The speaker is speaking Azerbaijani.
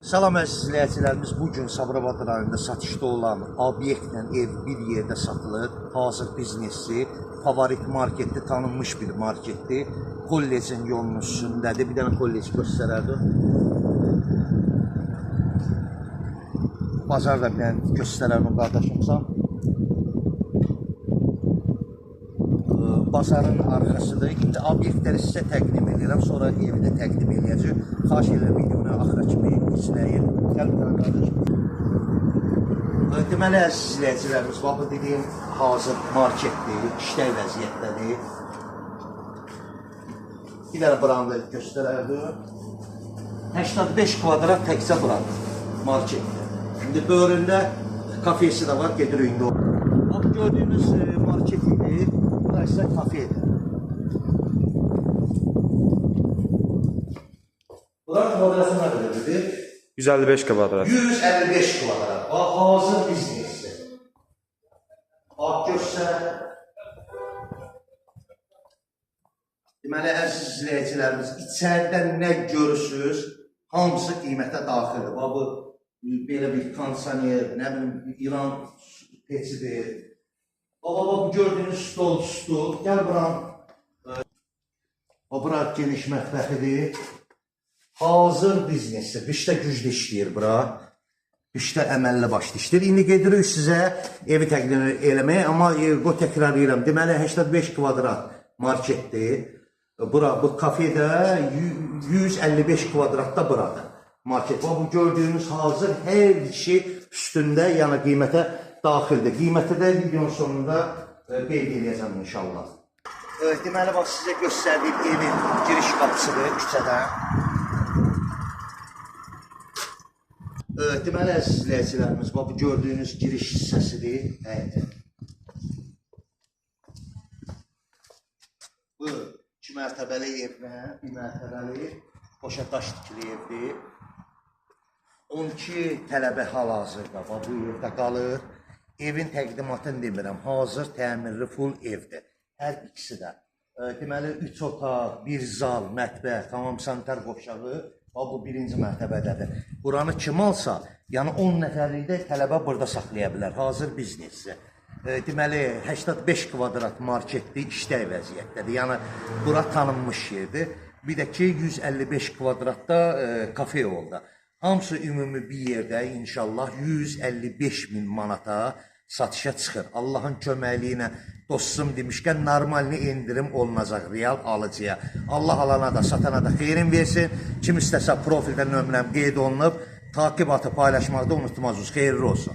Salam əziz izləyicilərimiz, bugün Sabirabad rayonunda satışda olan obyektlə ev bir yerdə satılır. Hazır biznesi, favorit marketdə tanınmış bir marketdir. Kollecin yolunun üstündədir. Bir dənə kolleci göstərərdim. Bazar da bir dənə göstərərdim qardaşımıza. Bazarın arxasıdır. İndi obyektləri sizə təqdim edirəm. Sonra evi də təqdim edəcəm. Xahiş edirəm videonu axıra kimi izləyin. Gəl bir dənə qardaşım. Deməli əziz izləyicilərimiz, bu dediyim hazır marketdir, işləy vəziyyətdədir. Bir dənə buranı da göstərərdim. 85 kvadrat təkcə buranı marketdir. İndi böğründə kafesi də var, gedirik indi o. Gördüyünüz market idi. Burası kafedir. Buranın kvadrası nə qədərdir? 155 kvadrat. 155 kvadrat. Hazır biznesdir. Bax göstər. Deməli, əziz izləyicilərimiz, içəridə nə görürsünüz, hamısı qiymətə daxildir. Bax, bu belə bir kondisioner, nə bilim, İran peçidir. Baba, bu gördüyünüz stol, gəl buran. Bura geniş mətbəxidir. Hazır biznesdir. Qışda güclü işləyir bura. Qışda əməlli başlı işləyir. İndi gedirik sizə evi təqdim eləməyə, amma bu təkrar edirəm. Deməli, 85 kvadrat marketdir. Bura, bu kafedə 155 kvadratda buradır market. Bu gördüyünüz hazır hər şey üstündə, yəni qiymətə daxildir. Qiyməti də videonun sonunda qeyd edəcəm inşallah. Deməli, bax, sizə göstərdiyim evin giriş qapısıdır küçədən. Deməli, əziz izləyicilərimiz, bax, bu gördüyünüz giriş hissəsidir. Bu 2 mərtəbəli evlə, 1 mərtəbəli boşa daş tikili evdir. 12 tələbə hal-hazırda bu evdə qalır. Evin təqdimatını demirəm, hazır təmirli full evdir. Hər ikisi də. Deməli, 3 otaq, 1 zal, mətbəx, tamam sanitar qovşağı, bu birinci mərtəbədədir. Buranı kim alsa, yəni 10 nəfərlikdə tələbə burada saxlaya bilər, hazır biznesi. Deməli, 85 kvadrat marketdir, işləy vəziyyətdədir. Yəni, bura tanınmış yerdir. Bir də ki, 155 kvadratda kafe oldu. Hamısı ümumi bir yerdə inşallah 155 min manata satışa çıxır. Allahın köməkliyi ilə dostum demişkən normalini indirim olunacaq real alıcıya. Allah alana da satana da xeyrin versin. Kim istəsə profildə nömrəm qeyd olunub, takib atı paylaşmaqda unutmazsınız. Xeyirli olsun.